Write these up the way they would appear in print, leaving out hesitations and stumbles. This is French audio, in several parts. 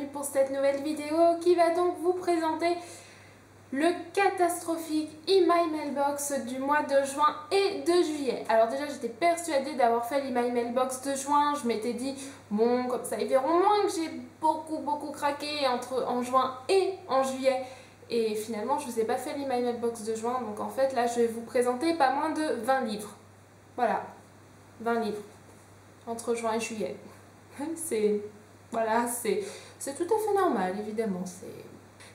bienvenue pour cette nouvelle vidéo qui va donc vous présenter le catastrophique Email Mailbox du mois de juin et de juillet. Alors déjà j'étais persuadée d'avoir fait l'Email Mailbox de juin, je m'étais dit bon comme ça ils verront moins que j'ai beaucoup craqué en juin et en juillet. Et finalement je vous ai pas fait l'Email Mailbox de juin, donc en fait là je vais vous présenter pas moins de 20 livres. Voilà, 20 livres entre juin et juillet. Voilà, c'est tout à fait normal, évidemment.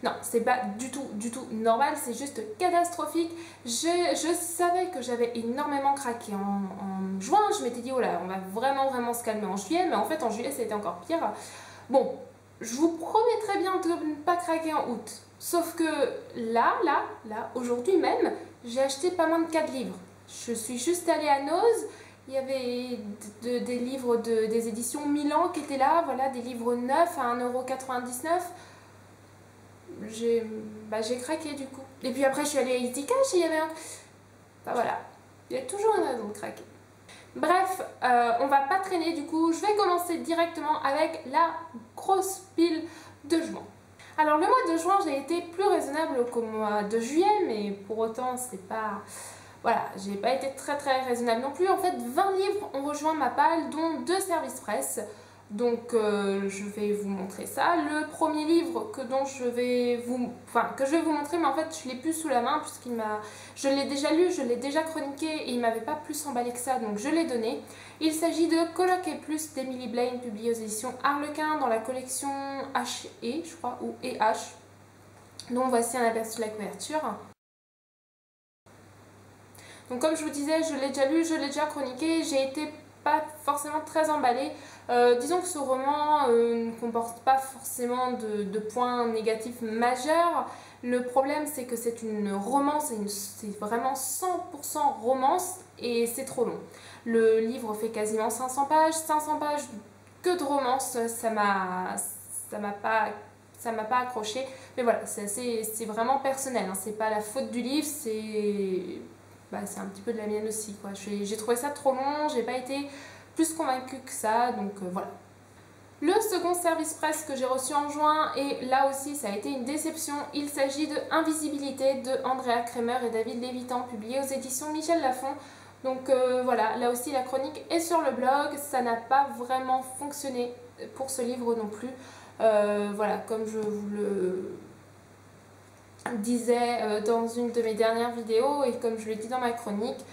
Non, c'est pas du tout normal, c'est juste catastrophique. Je savais que j'avais énormément craqué en juin. Je m'étais dit, oh là, on va vraiment se calmer en juillet. Mais en fait, en juillet, ça a été encore pire. Bon, je vous promets très bien de ne pas craquer en août. Sauf que là, aujourd'hui même, j'ai acheté pas moins de 4 livres. Je suis juste allée à Noz. Il y avait des livres des éditions Milan qui étaient là, voilà, des livres neufs à 1,99 €. J'ai craqué du coup. Et puis après je suis allée à Easy Cash et il y avait un... Enfin voilà, il y a toujours une raison de craquer. Bref, on va pas traîner du coup, je vais commencer directement avec la grosse pile de juin. Alors le mois de juin j'ai été plus raisonnable qu'au mois de juillet, mais pour autant c'est pas... Voilà, j'ai pas été très raisonnable non plus. En fait, 20 livres ont rejoint ma palle, dont 2 services presse. Donc, je vais vous montrer ça. Le premier livre que je vais vous montrer, mais en fait, je l'ai plus sous la main je l'ai déjà lu, je l'ai déjà chroniqué et il m'avait pas plus emballé que ça, donc je l'ai donné. Il s'agit de Coloc et Plus d'Emily Blaine, publié aux éditions Harlequin dans la collection H&E, je crois, ou EH. Donc, voici un aperçu de la couverture. Donc comme je vous disais, je l'ai déjà lu, je l'ai déjà chroniqué, j'ai été pas forcément très emballée. Disons que ce roman ne comporte pas forcément de points négatifs majeurs. Le problème c'est que c'est une romance, c'est vraiment 100% romance et c'est trop long. Le livre fait quasiment 500 pages que de romance, ça m'a pas accroché. Mais voilà, c'est vraiment personnel, hein. C'est pas la faute du livre, c'est un petit peu de la mienne aussi, quoi. J'ai trouvé ça trop long, j'ai pas été plus convaincue que ça, donc voilà. Le second service presse que j'ai reçu en juin, et là aussi ça a été une déception, il s'agit de Invisibilité de Andrea Kremer et David Lévitan, publié aux éditions Michel Lafon. Donc voilà, là aussi la chronique est sur le blog, ça n'a pas vraiment fonctionné pour ce livre non plus. Voilà, comme je vous le disais dans une de mes dernières vidéos et comme je l'ai dit dans ma chronique,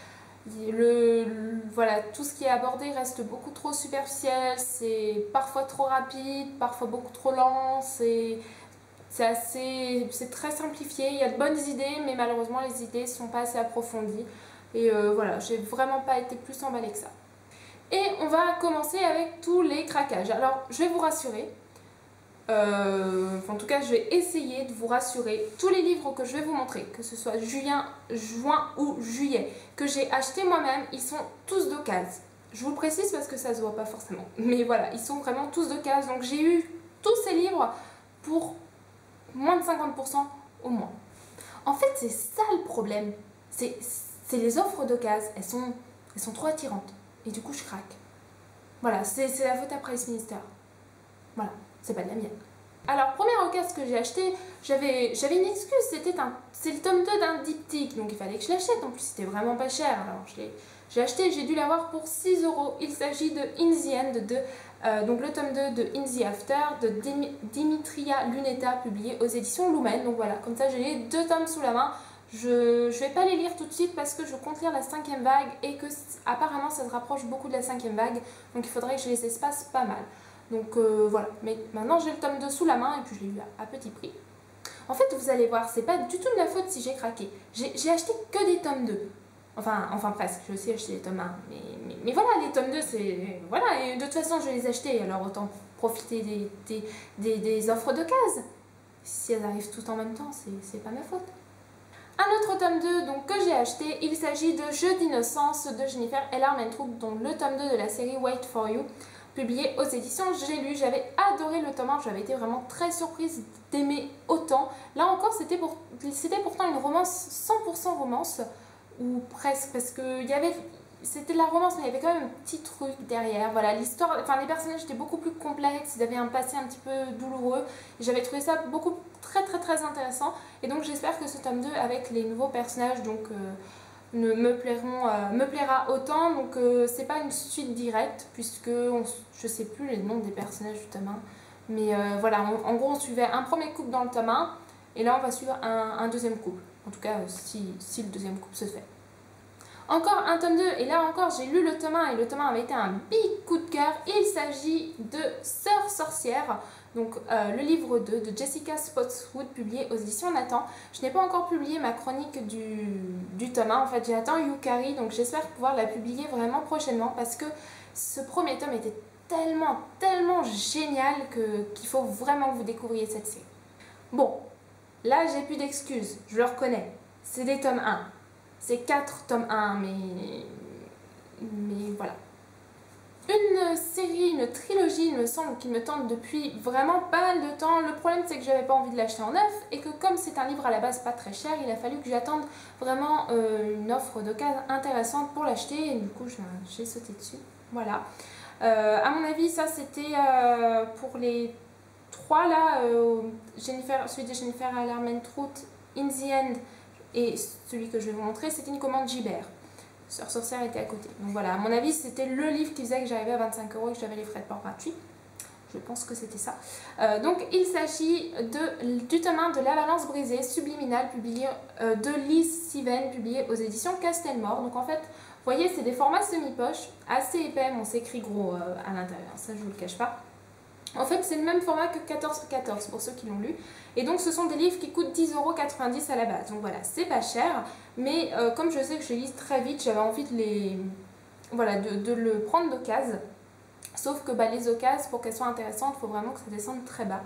voilà, tout ce qui est abordé reste beaucoup trop superficiel, c'est parfois trop rapide, parfois beaucoup trop lent, c'est très simplifié, il y a de bonnes idées mais malheureusement les idées sont pas assez approfondies et voilà, j'ai vraiment pas été plus emballée que ça. Et on va commencer avec tous les craquages. Alors je vais vous rassurer, en tout cas je vais essayer de vous rassurer, tous les livres que je vais vous montrer, que ce soit juin ou juillet, que j'ai acheté moi-même, ils sont tous d'occasion. Je vous le précise parce que ça se voit pas forcément, mais voilà, ils sont vraiment tous d'occasion. Donc j'ai eu tous ces livres pour moins de 50% au moins. En fait c'est ça le problème, c'est les offres d'occasion, elles sont trop attirantes et du coup je craque. Voilà, c'est la faute à Price Minister. Voilà, c'est pas de la mienne. Alors, première occasion que j'ai acheté, j'avais une excuse, c'est le tome 2 d'un diptyque, donc il fallait que je l'achète, en plus c'était vraiment pas cher, alors j'ai acheté, j'ai dû l'avoir pour 6 €. Il s'agit de In the End, donc le tome 2 de In the After, de Dimitria Luneta, publié aux éditions Lumen. Donc voilà, comme ça j'ai les 2 tomes sous la main. Je vais pas les lire tout de suite parce que je compte lire la 5e vague et que apparemment ça se rapproche beaucoup de la 5e vague, donc il faudrait que je les espace pas mal. Donc voilà, mais maintenant j'ai le tome 2 sous la main et puis je l'ai eu à petit prix. En fait, vous allez voir, c'est pas du tout de la faute si j'ai craqué. J'ai acheté que des tomes 2. Enfin presque, j'ai aussi acheté les tomes 1. Mais voilà, les tomes 2, c'est... Voilà, et de toute façon, je vais les acheter, alors autant profiter des offres d'occasion. Si elles arrivent toutes en même temps, c'est pas ma faute. Un autre tome 2 donc, que j'ai acheté, il s'agit de Jeux d'innocence de Jennifer L. Armentrout, dont le tome 2 de la série Wait for You, publié aux éditions J'ai lu. J'avais adoré le tome 1, j'avais été vraiment très surprise d'aimer autant. Là encore, c'était pourtant une romance 100% romance, ou presque, parce qu'il y avait c'était de la romance, mais il y avait quand même un petit truc derrière. Voilà, l'histoire, enfin les personnages étaient beaucoup plus complexes, ils avaient un passé un petit peu douloureux. J'avais trouvé ça beaucoup très intéressant. Et donc j'espère que ce tome 2 avec les nouveaux personnages donc me plaira autant. Donc c'est pas une suite directe puisque je sais plus les noms des personnages du tome 1. Mais voilà, en gros on suivait un premier couple dans le tome 1 et là on va suivre un deuxième couple. En tout cas si le deuxième couple se fait. Encore un tome 2, et là encore j'ai lu le tome 1 et le tome 1 avait été un big coup de cœur. Il s'agit de Sœur sorcière, donc le livre 2 de Jessica Spotswood, publié aux éditions Nathan. Je n'ai pas encore publié ma chronique du tome 1, en fait j'attends Yukari, donc j'espère pouvoir la publier vraiment prochainement parce que ce premier tome était tellement génial qu'il faut vraiment que vous découvriez cette série. Bon, là j'ai plus d'excuses, je le reconnais, c'est des tomes 1. C'est 4 tomes 1, mais voilà. Une série, une trilogie, il me semble, qui me tente depuis vraiment pas mal de temps. Le problème, c'est que j'avais pas envie de l'acheter en neuf et que comme c'est un livre à la base pas très cher, il a fallu que j'attende vraiment une offre d'occasion intéressante pour l'acheter et du coup, j'ai sauté dessus. Voilà. À mon avis, ça c'était pour les 3 là, celui de Jennifer Allerman-Truth, In the End, et celui que je vais vous montrer, c'était une commande Gibert. Sœur sorcière était à côté. Donc voilà, à mon avis, c'était le livre qui faisait que j'arrivais à 25 € et que j'avais les frais de port gratuits. Je pense que c'était ça. Donc il s'agit du tome 1 de La Balance brisée, subliminale, publié de Lise Siven, publié aux éditions Castelmore. Donc en fait, vous voyez, c'est des formats semi-poche, assez épais, on s'écrit gros à l'intérieur, ça je vous le cache pas. En fait, c'est le même format que 14x14 pour ceux qui l'ont lu. Et donc, ce sont des livres qui coûtent 10,90 € à la base. Donc voilà, c'est pas cher. Mais comme je sais que je les lis très vite, j'avais envie de le prendre d'occasion. Sauf que les occasions, pour qu'elles soient intéressantes, il faut vraiment que ça descende très bas.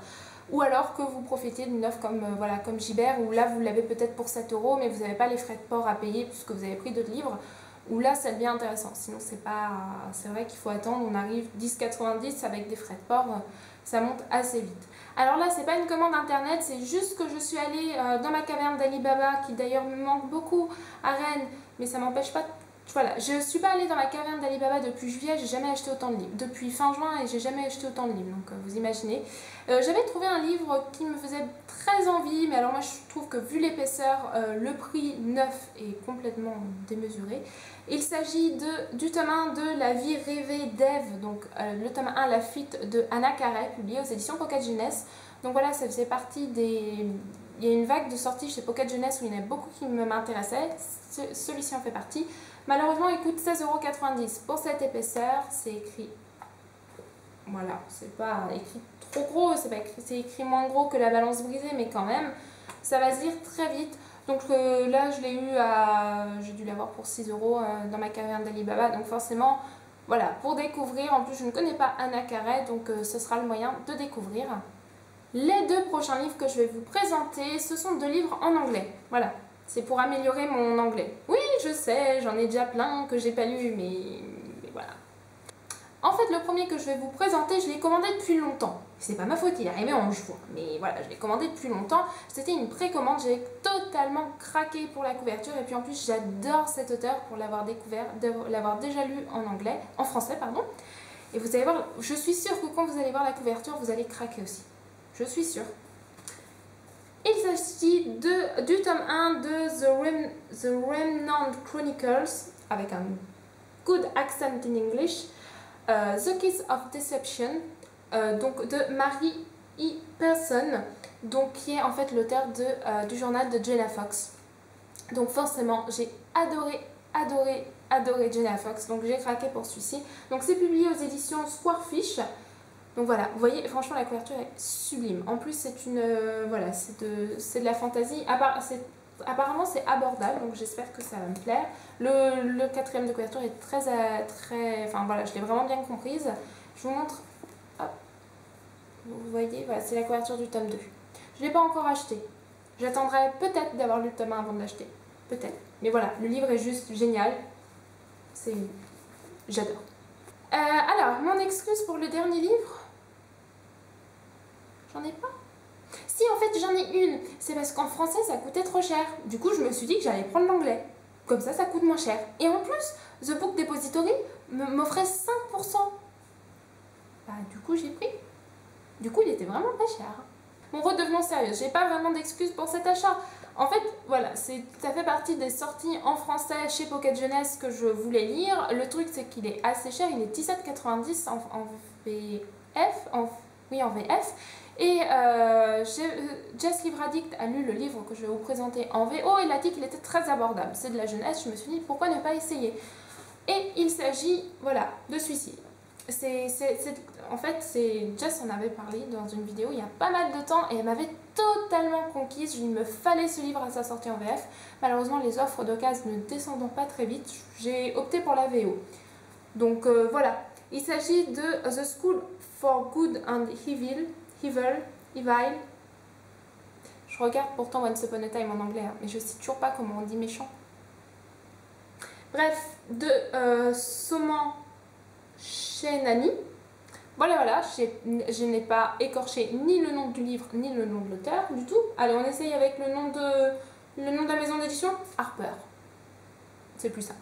Ou alors que vous profitez d'une offre comme Gibert, où là, vous l'avez peut-être pour 7 €, mais vous n'avez pas les frais de port à payer puisque vous avez pris d'autres livres. Où là ça devient intéressant, sinon c'est vrai qu'il faut attendre, on arrive 10,90 avec des frais de port, ça monte assez vite. Alors là c'est pas une commande internet, c'est juste que je suis allée dans ma caverne d'Alibaba, qui d'ailleurs me manque beaucoup à Rennes, mais ça m'empêche pas. Voilà, je suis pas allée dans ma caverne d'Alibaba depuis juillet, j'ai jamais acheté autant de livres. Depuis fin juin et j'ai jamais acheté autant de livres, donc vous imaginez. J'avais trouvé un livre qui me faisait très envie, mais alors moi je trouve que vu l'épaisseur, le prix neuf est complètement démesuré. Il s'agit du tome 1 de La vie rêvée d'Ève, donc le tome 1 La fuite de Anna Carey, publié aux éditions Pocket Jeunesse. Donc voilà, ça faisait partie des... Il y a une vague de sorties chez Pocket Jeunesse où il y en a beaucoup qui m'intéressaient, celui-ci en fait partie. Malheureusement, il coûte 16,90 € pour cette épaisseur. C'est écrit, voilà, c'est pas écrit trop gros, c'est écrit moins gros que La Balance brisée, mais quand même, ça va se lire très vite. Donc là, je l'ai eu j'ai dû l'avoir pour 6 € dans ma caverne d'Alibaba. Donc forcément, voilà, pour découvrir. En plus, je ne connais pas Anna Carey, donc ce sera le moyen de découvrir. Les 2 prochains livres que je vais vous présenter, ce sont 2 livres en anglais. Voilà. C'est pour améliorer mon anglais. Oui, je sais, j'en ai déjà plein que j'ai pas lu, mais voilà. En fait, le premier que je vais vous présenter, je l'ai commandé depuis longtemps. C'est pas ma faute, il est arrivé en juin. Mais voilà, je l'ai commandé depuis longtemps. C'était une précommande, j'ai totalement craqué pour la couverture. Et puis en plus, j'adore cet auteur pour l'avoir découvert, l'avoir déjà lu en français, pardon. Et vous allez voir, je suis sûre que quand vous allez voir la couverture, vous allez craquer aussi. Je suis sûre. Il s'agit du tome 1 de The Remnant Chronicles, avec un good accent in English, The Kiss of Deception, donc de Mary E. Pearson, donc, qui est en fait l'auteur du journal de Jenna Fox. Donc forcément, j'ai adoré Jenna Fox, donc j'ai craqué pour celui-ci. Donc c'est publié aux éditions Squarefish. Donc voilà, vous voyez, franchement la couverture est sublime. En plus c'est voilà, c'est de la fantaisie. Apparemment c'est abordable, donc j'espère que ça va me plaire. Le quatrième de couverture est très, enfin voilà, je l'ai vraiment bien comprise. Je vous montre, hop, vous voyez, voilà, c'est la couverture du tome 2. Je ne l'ai pas encore acheté. J'attendrai peut-être d'avoir lu le tome 1 avant de l'acheter. Peut-être. Mais voilà, le livre est juste génial. J'adore. Alors, mon excuse pour le dernier livre, j'en ai pas. Si, en fait, j'en ai une. C'est parce qu'en français, ça coûtait trop cher. Du coup, je me suis dit que j'allais prendre l'anglais. Comme ça coûte moins cher. Et en plus, The Book Depository m'offrait 5%. Bah, du coup, j'ai pris. Du coup, il était vraiment pas cher. Bon, redevenons sérieux, j'ai pas vraiment d'excuses pour cet achat. En fait, voilà, ça fait partie des sorties en français chez Pocket Jeunesse que je voulais lire. Le truc, c'est qu'il est assez cher, il est 17,90 en VF, oui, en VF. Et Jess Livre Addict a lu le livre que je vais vous présenter en VO et il a dit qu'il était très abordable. C'est de la jeunesse, je me suis dit pourquoi ne pas essayer. Et il s'agit, voilà, de suicide. En fait, Jess en avait parlé dans une vidéo il y a pas mal de temps et elle m'avait totalement conquise. Il me fallait ce livre à sa sortie en VF. Malheureusement, les offres d'occasion ne descendant pas très vite, j'ai opté pour la VO. Donc voilà, il s'agit de The School for Good and Evil. Je regarde pourtant Once Upon a Time en anglais, hein, mais je sais toujours pas comment on dit méchant. Bref, de Soman Chenani. Voilà, je n'ai pas écorché ni le nom du livre ni le nom de l'auteur du tout. Allez, on essaye avec le nom de la maison d'édition, Harper. C'est plus simple.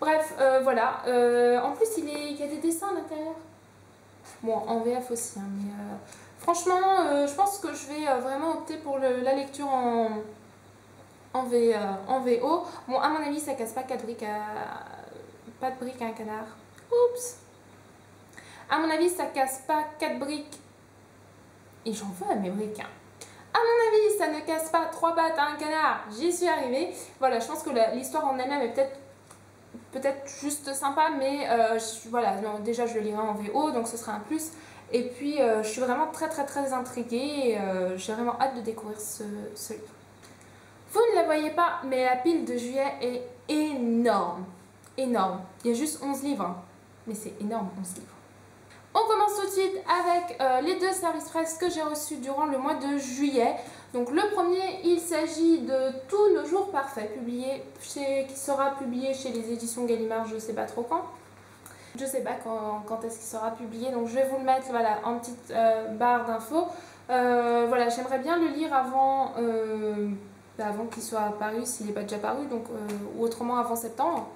Bref, voilà. En plus, il y a des dessins à l'intérieur. Bon, en VF aussi, hein, mais franchement, je pense que je vais vraiment opter pour la lecture en VO. Bon, à mon avis, ça casse pas 4 briques pas de briques à un canard. Oups. À mon avis, ça casse pas 4 briques. Et j'en veux à mes briques. Hein. À mon avis, ça ne casse pas 3 pattes à un canard. J'y suis arrivée. Voilà, je pense que l'histoire en elle-même est peut-être juste sympa, mais voilà, non, déjà je le lirai en VO, donc ce sera un plus. Et puis, je suis vraiment très intriguée et j'ai vraiment hâte de découvrir ce livre. Vous ne la voyez pas, mais la pile de juillet est énorme. Énorme. Il y a juste 11 livres, hein. Mais c'est énorme, 11 livres. On commence tout de suite avec les 2 services presse que j'ai reçus durant le mois de juillet. Donc le premier, il s'agit de Tous nos jours parfaits, qui sera publié chez les éditions Gallimard, je ne sais pas trop quand. Je ne sais pas quand est-ce qu'il sera publié, donc je vais vous le mettre voilà, en petite barre d'infos. Voilà, j'aimerais bien le lire avant qu'il soit paru, s'il n'est pas déjà paru, donc, ou autrement avant septembre.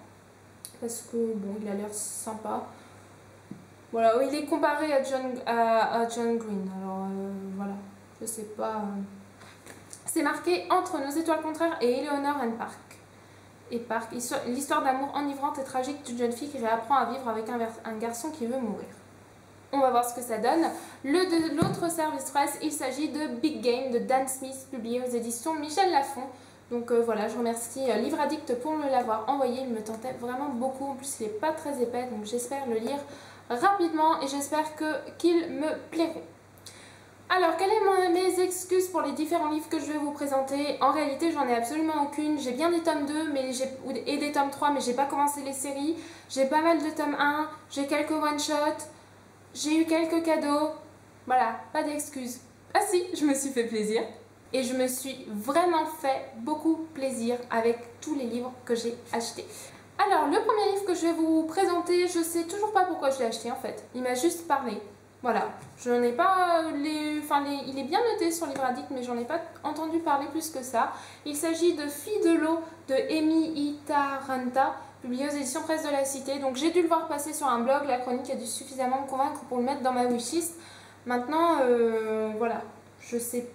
Parce que bon, il a l'air sympa. Voilà, il est comparé à John Green, alors voilà, je sais pas. C'est marqué Entre nos étoiles contraires et Eleanor and Park. L'histoire d'amour enivrante et tragique d'une jeune fille qui réapprend à vivre avec un garçon qui veut mourir. On va voir ce que ça donne. L'autre service presse, il s'agit de Big Game de Dan Smith, publié aux éditions Michel Lafon. Donc voilà, je remercie Livre Addict pour me l'avoir envoyé. Il me tentait vraiment beaucoup. En plus, il n'est pas très épais, donc j'espère le lire rapidement et j'espère qu'il me plaira. Alors, quelles sont mes excuses pour les différents livres que je vais vous présenter? En réalité, j'en ai absolument aucune. J'ai bien des tomes 2 et des tomes 3, mais j'ai pas commencé les séries. J'ai pas mal de tomes 1, j'ai quelques one-shots, j'ai eu quelques cadeaux. Voilà, pas d'excuses. Ah si, je me suis fait plaisir. Et je me suis vraiment fait beaucoup plaisir avec tous les livres que j'ai achetés. Alors, le premier livre que je vais vous présenter, je sais toujours pas pourquoi je l'ai acheté en fait. Il m'a juste parlé. Voilà, je n'en ai pas il est bien noté sur Livre Addict, mais j'en ai pas entendu parler plus que ça. Il s'agit de Filles de l'eau de Amy Itaranta, publié aux éditions Presse de la Cité. Donc j'ai dû le voir passer sur un blog, la chronique a dû suffisamment me convaincre pour le mettre dans ma wishlist. Maintenant, voilà, je sais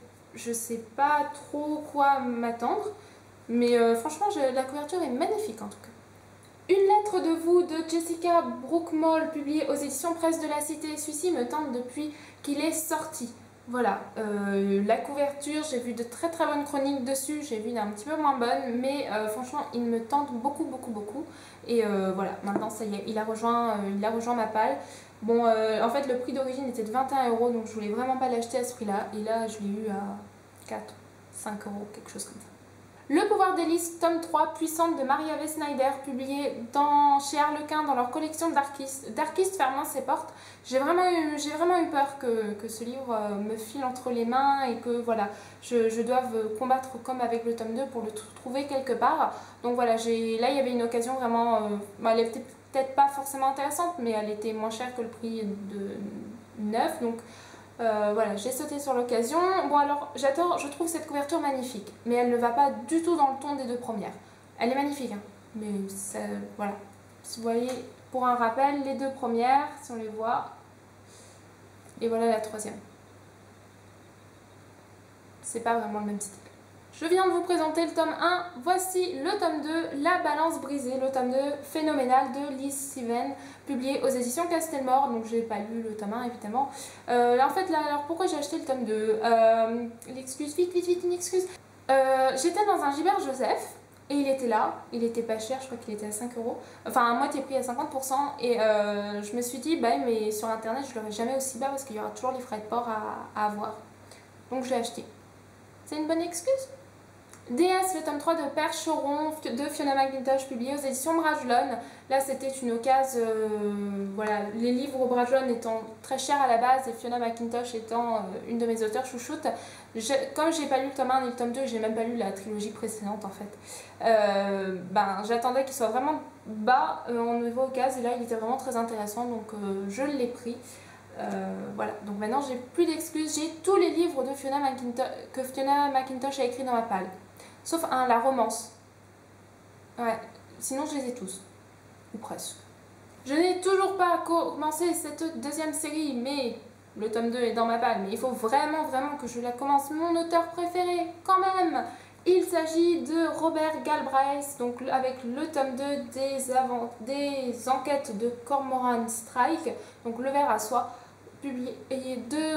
pas trop quoi m'attendre, mais franchement, la couverture est magnifique en tout cas. Une lettre de vous de Jessica Brookmole, publiée aux éditions Presse de la Cité. Celui-ci me tente depuis qu'il est sorti. Voilà, la couverture, j'ai vu de très bonnes chroniques dessus, j'ai vu d'un petit peu moins bonnes, mais franchement, il me tente beaucoup. Et voilà, maintenant ça y est, il a rejoint ma palle. Bon, en fait, le prix d'origine était de 21 €, donc je voulais vraiment pas l'acheter à ce prix-là. Et là, je l'ai eu à 4-5 €, quelque chose comme ça. Le pouvoir d'Hélice, tome 3, Puissante de Marie-Ave Snyder, publié chez Harlequin dans leur collection Darkist. Darkist fermant ses portes. J'ai vraiment eu peur que ce livre me file entre les mains et que voilà, je doive combattre comme avec le tome 2 pour le trouver quelque part. Donc voilà, là il y avait une occasion vraiment, elle était peut-être pas forcément intéressante, mais elle était moins chère que le prix de neuf. Donc voilà, j'ai sauté sur l'occasion. Bon alors, je trouve cette couverture magnifique, mais elle ne va pas du tout dans le ton des 2 premières. Elle est magnifique, hein, mais ça, voilà. Si vous voyez, pour un rappel, les deux premières, si on les voit, et voilà la troisième. C'est pas vraiment le même style. Je viens de vous présenter le tome 1, voici le tome 2, La Balance Brisée, le tome 2 phénoménal de Liz Seven, publié aux éditions Castelmore, donc j'ai pas lu le tome 1 évidemment. En fait, là, alors pourquoi j'ai acheté le tome 2 L'excuse, vite, une excuse. J'étais dans un Gilbert Joseph, et il était là, il était pas cher, je crois qu'il était à 5 €, enfin à moitié prix à 50%, et je me suis dit, bah mais sur internet je l'aurai jamais aussi bas parce qu'il y aura toujours les frais de port à avoir. Donc je l'ai acheté. C'est une bonne excuse. DS, le tome 3 de Percheron de Fiona McIntosh, publié aux éditions Brajlon. Là, c'était une occasion, voilà, les livres Brajlon étant très chers à la base et Fiona McIntosh étant une de mes auteurs chouchoutes. Comme j'ai pas lu le tome 1 et le tome 2, j'ai même pas lu la trilogie précédente en fait. J'attendais qu'il soit vraiment bas en niveau occasion et là, il était vraiment très intéressant, donc je l'ai pris. Voilà, donc maintenant j'ai plus d'excuses, j'ai tous les livres de que Fiona McIntosh a écrit dans ma palle. Sauf un, la romance. Ouais, sinon je les ai tous. Ou presque. Je n'ai toujours pas commencé cette deuxième série, mais le tome 2 est dans ma palle. Mais il faut vraiment que je la commence. Mon auteur préféré, quand même. Il s'agit de Robert Galbraith, donc avec le tome 2 des enquêtes de Cormoran Strike, donc Le Ver à Soie, publié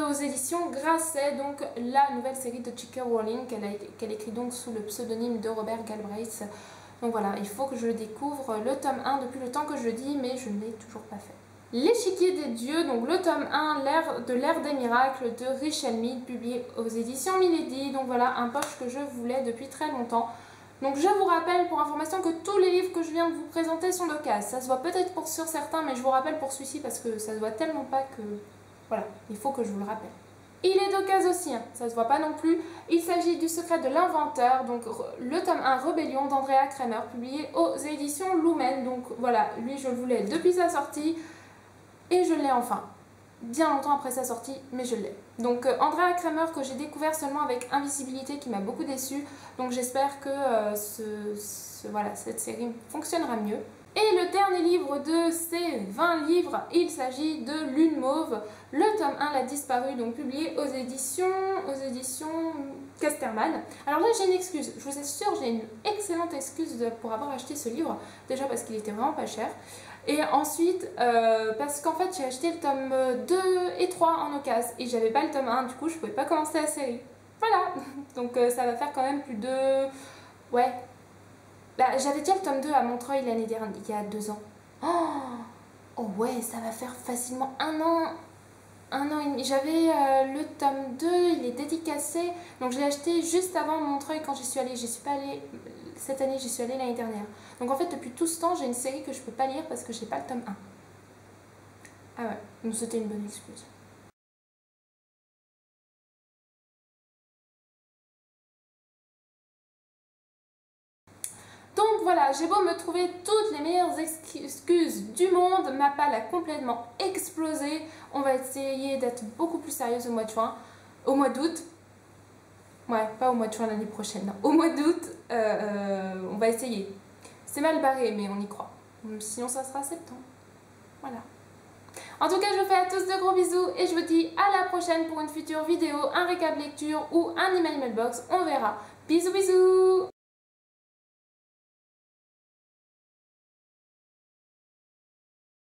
aux éditions Grasset, donc la nouvelle série de J.K. Rowling qu'elle écrit donc sous le pseudonyme de Robert Galbraith. Donc voilà, il faut que je découvre le tome 1 depuis le temps que je dis, mais je ne l'ai toujours pas fait. L'échiquier des dieux, donc le tome 1, l'ère des miracles de Richelle Mead, publié aux éditions Milady. Donc voilà, un poche que je voulais depuis très longtemps. Donc je vous rappelle pour information que tous les livres que je viens de vous présenter sont d'occasion. Ça se voit peut-être sur certains, mais je vous rappelle pour celui-ci parce que ça se voit tellement pas que... Voilà, il faut que je vous le rappelle. Il est d'occasion aussi, hein, ça se voit pas non plus. Il s'agit du secret de l'inventeur, donc le tome 1 Rébellion d'Andrea Kramer, publié aux éditions Lumen. Donc voilà, lui je le voulais depuis sa sortie et je l'ai enfin. Bien longtemps après sa sortie, mais je l'ai. Donc Andrea Kramer que j'ai découvert seulement avec Invisibilité qui m'a beaucoup déçue. Donc j'espère que voilà, cette série fonctionnera mieux. Et le dernier livre de ces 20 livres, il s'agit de Lune Mauve, le tome 1 l'a disparu, donc publié aux éditions Casterman. Alors là j'ai une excuse, je vous assure j'ai une excellente excuse pour avoir acheté ce livre, déjà parce qu'il était vraiment pas cher, et ensuite parce qu'en fait j'ai acheté le tome 2 et 3 en occasion, et j'avais pas le tome 1, du coup je pouvais pas commencer la série. Voilà, donc ça va faire quand même plus de... Ouais... j'avais déjà le tome 2 à Montreuil l'année dernière, il y a 2 ans. Oh ouais, ça va faire facilement 1 an et demi. J'avais le tome 2, il est dédicacé. Donc je l'ai acheté juste avant Montreuil quand j'y suis allée. J'y suis pas allée cette année, j'y suis allée l'année dernière. Donc en fait, depuis tout ce temps, j'ai une série que je peux pas lire parce que j'ai pas le tome 1. Ah ouais, donc c'était une bonne excuse. Donc voilà, j'ai beau me trouver toutes les meilleures excuses du monde, ma palle a complètement explosé. On va essayer d'être beaucoup plus sérieuse au mois de juin. Au mois d'août. Ouais, pas au mois de juin l'année prochaine. Non. Au mois d'août, on va essayer. C'est mal barré, mais on y croit. Sinon, ça sera septembre. Voilà. En tout cas, je vous fais à tous de gros bisous et je vous dis à la prochaine pour une future vidéo, un récap lecture ou un email mailbox. On verra. Bisous bisous.